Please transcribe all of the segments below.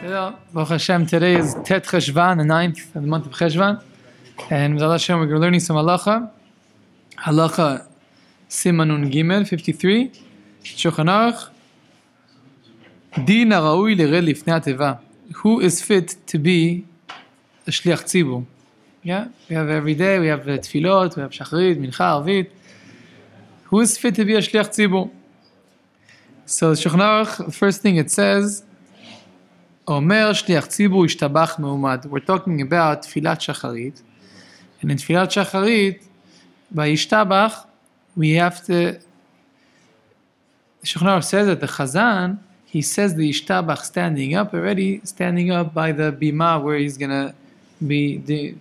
Yeah, Baruch Hashem, today is Tet Cheshvan, the 9th of the month of Cheshvan. And with Allah Hashem, we're learning some halacha. Halacha Simanun Gimel, 53. Shulchan Aruch. Din ha'ra'ui lired lifnei hateva. Who is fit to be a shliach tzibur? Yeah, we have every day, we have tefillot, we have shacharit, mincha, arvit. Who is fit to be a shliach tzibur? So Shulchan Aruch, the first thing it says, Omer shliach tzibur ishtabach me'umad. We're talking about tefillat shacharit. And in tefillat shacharit, by ishtabach, we have to... Shulchan Aruch says that the chazan, he says the ishtabach standing up already, standing up by the bima where he's going to be the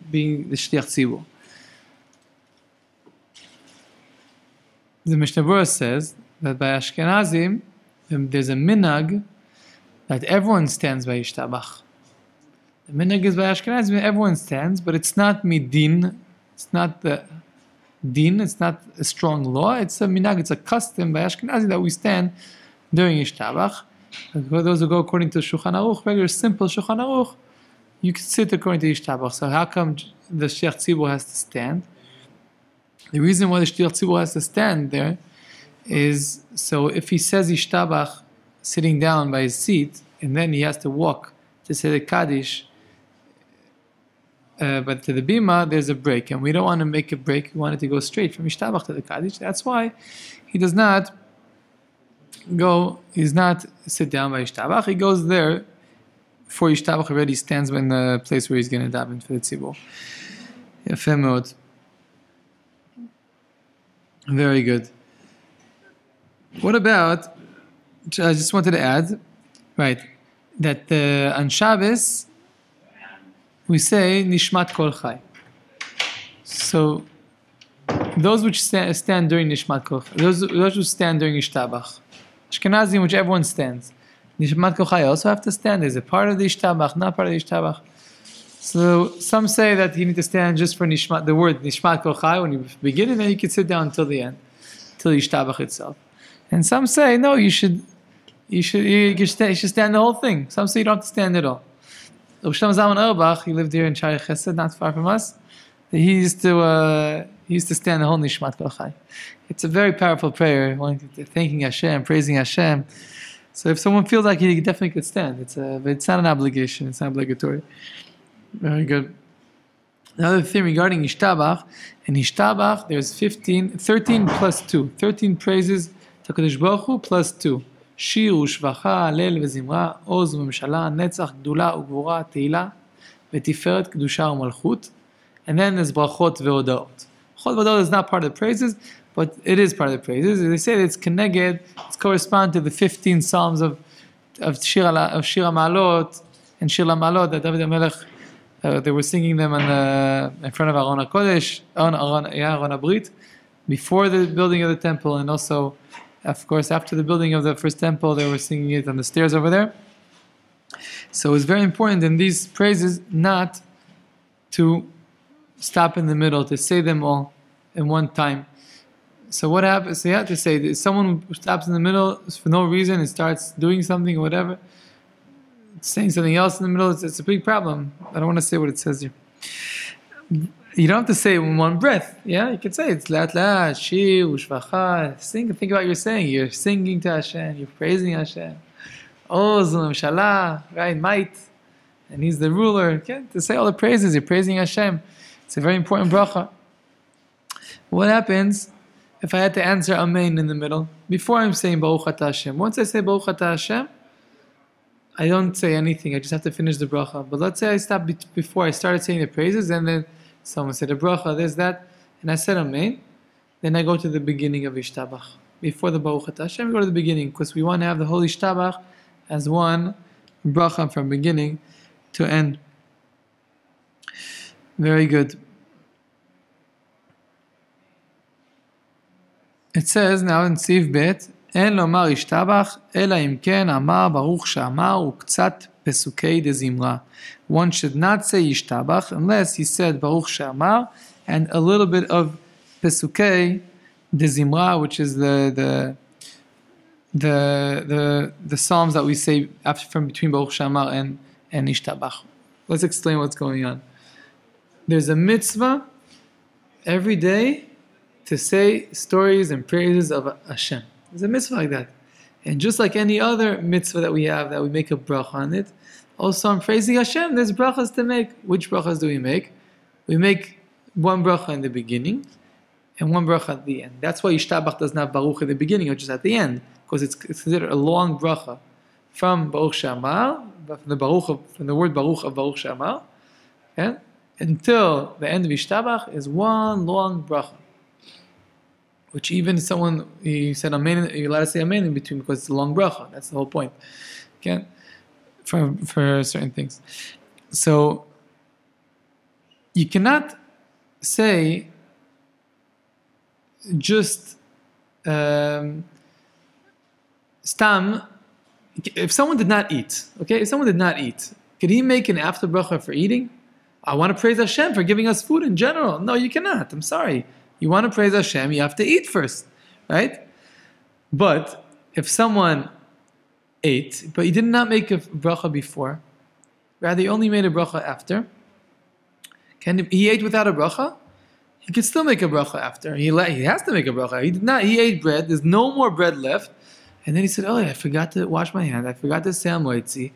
shliach tzibur. The Mishnah Berurah says that by Ashkenazim, there's a minhag that everyone stands by ishtabach. The minhag is by Ashkenazim, everyone stands, but it's not midin, it's not the din, it's not a strong law, it's a minhag, it's a custom by Ashkenazim that we stand during ishtabach. For those who go according to Shulchan Aruch, regular simple Shulchan Aruch, you can sit according to ishtabach. So how come the shliach tzibur has to stand? The reason why the shliach tzibur has to stand there is, so if he says ishtabach sitting down by his seat, and then he has to walk to say the Kaddish, but to the bima, there's a break, and we don't want to make a break, we want it to go straight from ishtabach to the Kaddish. That's why he does not sit down by ishtabach, he goes there for ishtabach already, stands in the place where he's going to daven for the tzibur. Yafeh meod. Very good. What about, I just wanted to add, right, that on Shabbos, we say Nishmat Kol Chai. So, those which stand during Nishmat Kol Chai, those who stand during Ishtabach, Ashkenazim, which everyone stands, Nishmat Kol Chai also have to stand. Is it part of the Ishtabach, not part of the Ishtabach? So, some say that you need to stand just for Nishmat, the word Nishmat Kol Chai when you begin, and then you can sit down until the end, till Ishtabach itself. And some say, no, you should stand the whole thing. Some say you don't have to stand at all. Rav Shlomo Zalman Auerbach, he lived here in Shari Chesed, not far from us. He used to stand the whole Nishmat Kol Chai. It's a very powerful prayer, thanking Hashem, praising Hashem. So if someone feels like he definitely could stand, it's not an obligation, it's not obligatory. Very good. Another thing regarding Ishtabach, in Ishtabach there's 13 plus 2. 13 praises to Kadosh Baruch Hu plus 2. שיר ושבחה, הלל וזמרה, עוז וממשלה, נצח, גדולה וגבורה, תהילה, ותפארת, קדושה ומלכות. And then there's brachot ve'odaot. Brachot ve'odaot is not part of the praises, but it is part of the praises. They say that it's keneged, it's correspond to the 15 psalms of Shir HaMa'alot and Shir HaMa'alot that David HaMelech, they were singing them in front of Aron HaKodesh, Aron HaBrit, before the building of the temple, and also of course, after the building of the first temple, they were singing it on the stairs over there. So it's very important in these praises not to stop in the middle, to say them all in one time. So what happens? So you have to say that someone who stops in the middle for no reason and starts doing something or whatever, saying something else in the middle, it's a big problem. I don't want to say what it says here. You don't have to say it in one breath. Yeah, you can say it's lat lat, shir, ushvacha. Think about what you're saying. You're singing to Hashem. You're praising Hashem. Oz Shala, right? Might, and He's the ruler. Okay? To say all the praises, you're praising Hashem. It's a very important bracha. What happens if I had to answer Amen in the middle before I'm saying Baruch Atah Hashem? Once I say Baruch Atah Hashem, I don't say anything. I just have to finish the bracha. But let's say I stopped before I started saying the praises, and then someone said a bracha, there's that, and I said Amen. Then I go to the beginning of Ishtabach. Before the Baruch Atah Hashem, we go to the beginning, because we want to have the whole Ishtabach as one bracha from beginning to end. Very good. It says now in Siv Bet, אין לומר ישתבח, אלא אם כן אמר ברוך שאמר וקצת פסוקי דזמרה. One should not say yishtabach unless he said baruch she'amar and a little bit of pesukei dezimra, which is the the psalms that we say after from between Baruch Shamar and Ishtabach. Let's explain what's going on. There's a mitzvah every day to say stories and praises of Hashem. There's a mitzvah like that. And just like any other mitzvah that we have, that we make a bracha on it, also on praising Hashem, there's brachas to make. Which brachas do we make? We make one bracha in the beginning and one bracha at the end. That's why Yishtabach doesn't have Baruch at the beginning or just at the end, because it's considered a long bracha from Baruch She'amar, from the word Baruch of Baruch She'amar, okay, until the end of Yishtabach is one long bracha. Which even someone, he said Amen, you're allowed to say Amen in between because it's a long bracha. That's the whole point. Okay? For certain things. So, you cannot say just stam, if someone did not eat, okay? If someone did not eat, could he make an after bracha for eating? I want to praise Hashem for giving us food in general. No, you cannot. I'm sorry. You want to praise Hashem, you have to eat first, right? But if someone ate, but he did not make a bracha before, rather he only made a bracha after, he ate without a bracha? He could still make a bracha after. He has to make a bracha. He did not. He ate bread. There's no more bread left. And then he said, oh, I forgot to wash my hand. I forgot to say Amoitzi.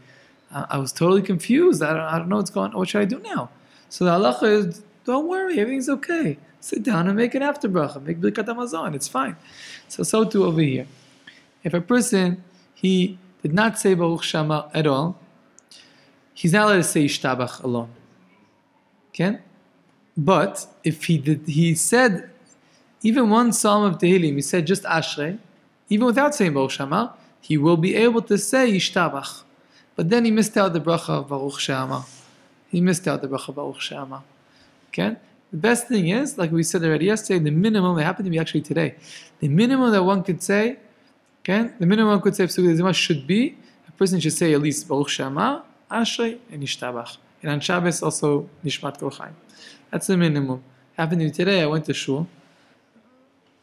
I was totally confused. I don't know what's going on. What should I do now? So the halacha is, don't worry, everything's okay. Sit down and make an after bracha. Make Birkat Hamazon. It's fine. So too over here. If a person, he did not say Baruch She'amar at all, he's not allowed to say Yishtabach alone. Okay? But if he said even one psalm of Tehillim, he said just Ashrei, even without saying Baruch She'amar, he will be able to say Yishtabach. But then he missed out the bracha of Baruch She'amar. He missed out the bracha of Baruch She'amar. Okay? The best thing is, like we said already yesterday, the minimum, it happened to me actually today, the minimum that one could say, okay, the minimum one could say should be, a person should say at least Baruch She'amar, Ashrei, and Yishtabach. And on Shabbos also Nishmat Kol Chaim. That's the minimum. Happened to me today, I went to shul.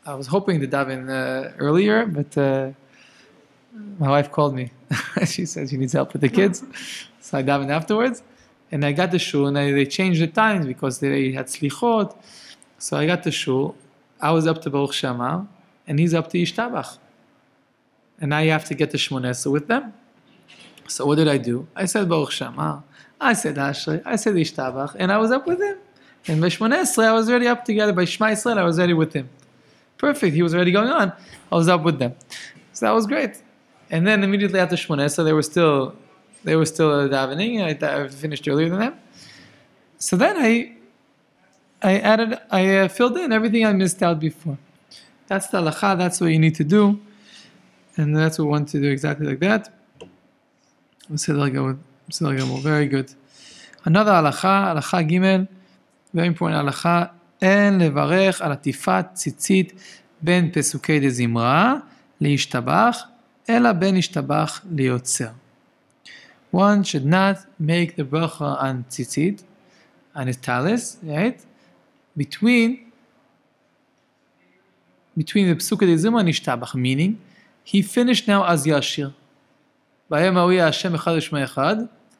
I was hoping to daven earlier, but my wife called me. She said she needs help with the kids. So I davened afterwards. And I got to shul, and they changed the times because they had slichot. So I got to shul. I was up to Baruch She'amar, and he's up to Yishtabach. And now you have to get the Shmoneh Esrei with them. So what did I do? I said Baruch She'amar, I said Ashrei, I said Yishtabach, and I was up with him. And by Shmoneh Esrei, I was already up together. By Shema Yisrael, I was already with him. Perfect. He was already going on. I was up with them. So that was great. And then immediately after Shmoneh Esrei, they were still davening. I finished earlier than them. So then I filled in everything I missed out before. That's the halacha. That's what you need to do, and that's what we want to do exactly like that. Very good. Another halacha gimel, very important halacha. En levarech al atifat tzitzit ben pesukei de zimra leishtabach, ela ben ishtabach liyotzer. One should not make the bracha on tzitzit, on his talis, right? Between the Pesukei de Zimra and Ishtabach, meaning he finished now as Yashir.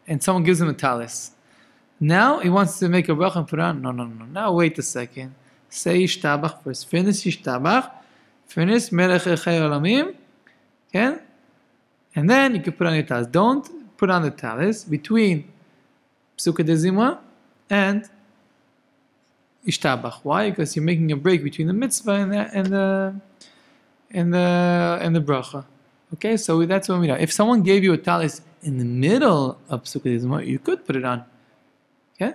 And someone gives him a talis. Now he wants to make a bracha and put on. No. Now wait a second. Say Ishtabach first. Finish Ishtabach. Finish Melech Echei Olamim. Okay? And then you can put on your talis. Don't put on the talis between Pesukei de Zimra and Ishtabach. Why? Because you're making a break between the mitzvah and the bracha. Okay, so that's what we know. If someone gave you a talis in the middle of Pesukei de Zimra, you could put it on. Okay,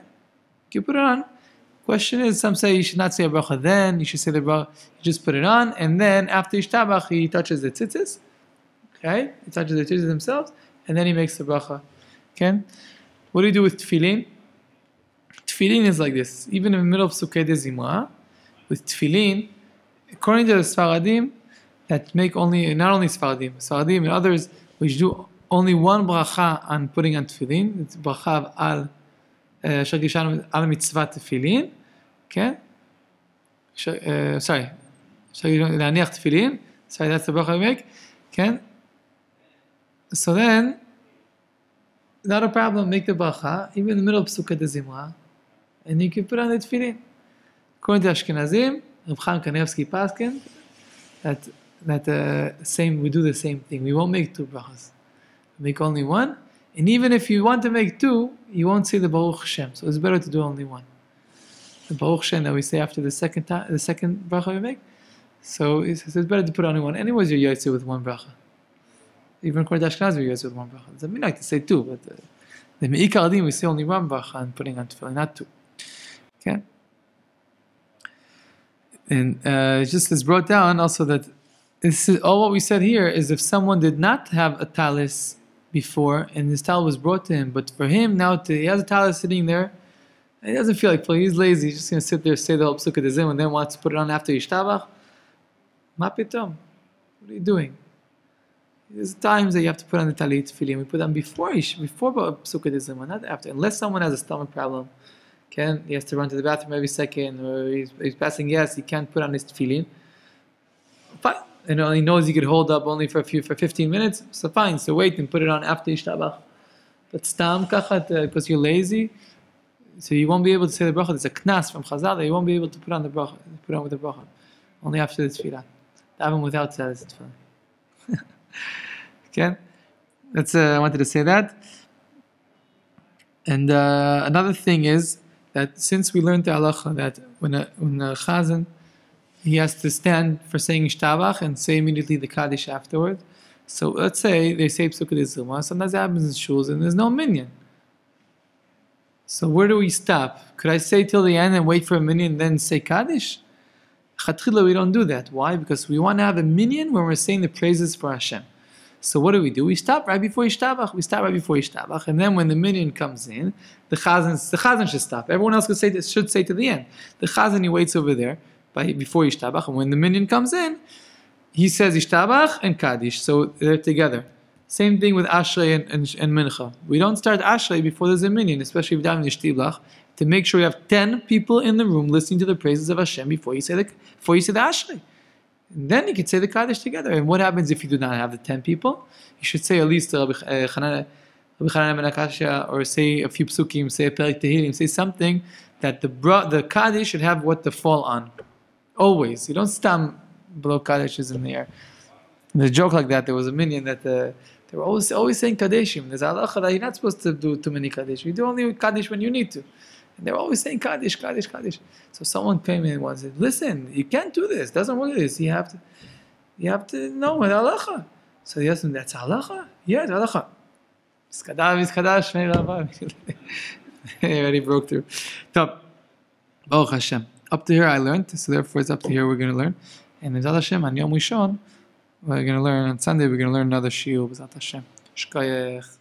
you could put it on. Question is, some say you should not say a bracha then. You should say the bracha. You just put it on, and then after Ishtabach, he touches the tzitzis. Okay, he touches the tzitzis themselves. And then he makes the bracha. Okay? What do you do with tefillin? Tefillin is like this. Even in the middle of Pesukei de Zimra, with tefillin, according to the Sfaradim, that make only, not only Sfaradim and others, which do only one bracha on putting on tefillin. It's bracha of al mitzvah tefillin. Okay? Sorry. Laniach tefillin. Sorry, that's the bracha we make. Okay? So then, not a problem. Make the bracha, even in the middle of Pesukei de Zimra, and you can put on the tefillin. According to Ashkenazim, Rav Chaim Kanevsky Paskin, that same, we do the same thing. We won't make two brachas. We make only one. And even if you want to make two, you won't say the Baruch Hashem. So it's better to do only one. The Baruch Hashem that we say after the second bracha we make. So it's better to put only one. Anyways, you're yotze with one bracha. Even according to Ashkenaz, you're yotze with one bracha. It doesn't mean like to say two, but the Me'ikar Adin, we say only one bracha and putting on tefillin, not two. Okay? And just as brought down also that this is, all what we said here is if someone did not have a talis before and his talis was brought to him, but for him now he has a talis sitting there, and he doesn't feel like playing, he's lazy, he's just going to sit there, say the whole Pesukei de Zimra and then wants to put it on after Yishtabach. Ma pitom. What are you doing? There's times that you have to put on the talit tefillin. We put on before Pesukei de Zimra, not after. Unless someone has a stomach problem, he has to run to the bathroom every second, or he's passing gas, he can't put on his tefillin. Fine. And he knows he could hold up only for 15 minutes, so fine, so wait and put it on after Yishtabach. But stam kachat, because you're lazy, so you won't be able to say the bracha. There's a knas from Chazal that you won't be able to put on with the bracha. Only after the tefillah. Even without talis tefillah. Okay? That's, I wanted to say that. And another thing is that since we learned the halacha that when a chazan, he has to stand for saying Yishtabach and say immediately the Kaddish afterward. So let's say they say Pesukei de Zimra. Sometimes it happens in shuls and there's no minyan. So where do we stop? Could I say till the end and wait for a minyan and then say Kaddish? Chatchila, we don't do that. Why? Because we want to have a minyan when we're saying the praises for Hashem. So what do? We stop right before Yishtabach. We stop right before Yishtabach, and then when the minyan comes in, the chazan should stop. Everyone else should say to the end. The chazan, he waits over there before Yishtabach, and when the minyan comes in, he says Yishtabach and Kaddish, so they're together. Same thing with Ashrei and Mincha. We don't start Ashrei before there's a minyan, especially if you're having Yishtiblach, to make sure you have 10 people in the room listening to the praises of Hashem before you say the Ashrei. And then you can say the Kaddish together. And what happens if you do not have the 10 people? You should say at least Rabbi Chanan ben Akashya, or say a few psukim, say a Perek Tehillim, say something that the Kaddish should have what to fall on. Always. You don't stand below Kaddishes in the air. And there's a joke like that. There was a minyan that they were always saying Kaddishim. There's halacha that you're not supposed to do too many Kaddish. You do only Kaddish when you need to. And they were always saying Kaddish, Kaddish, Kaddish. So someone came in and said, listen, you can't do this. That's not what it is. You have to know what halacha. So he asked him, that's halacha? Yeah, it's halacha. He already broke through. Top. Baruch Hashem. Up to here I learned, so therefore it's up to here we're going to learn. And B'ezrat Hashem, on Yom Rishon, we're going to learn, on Sunday we're going to learn another shiur, B'ezrat Hashem. Shkoyach.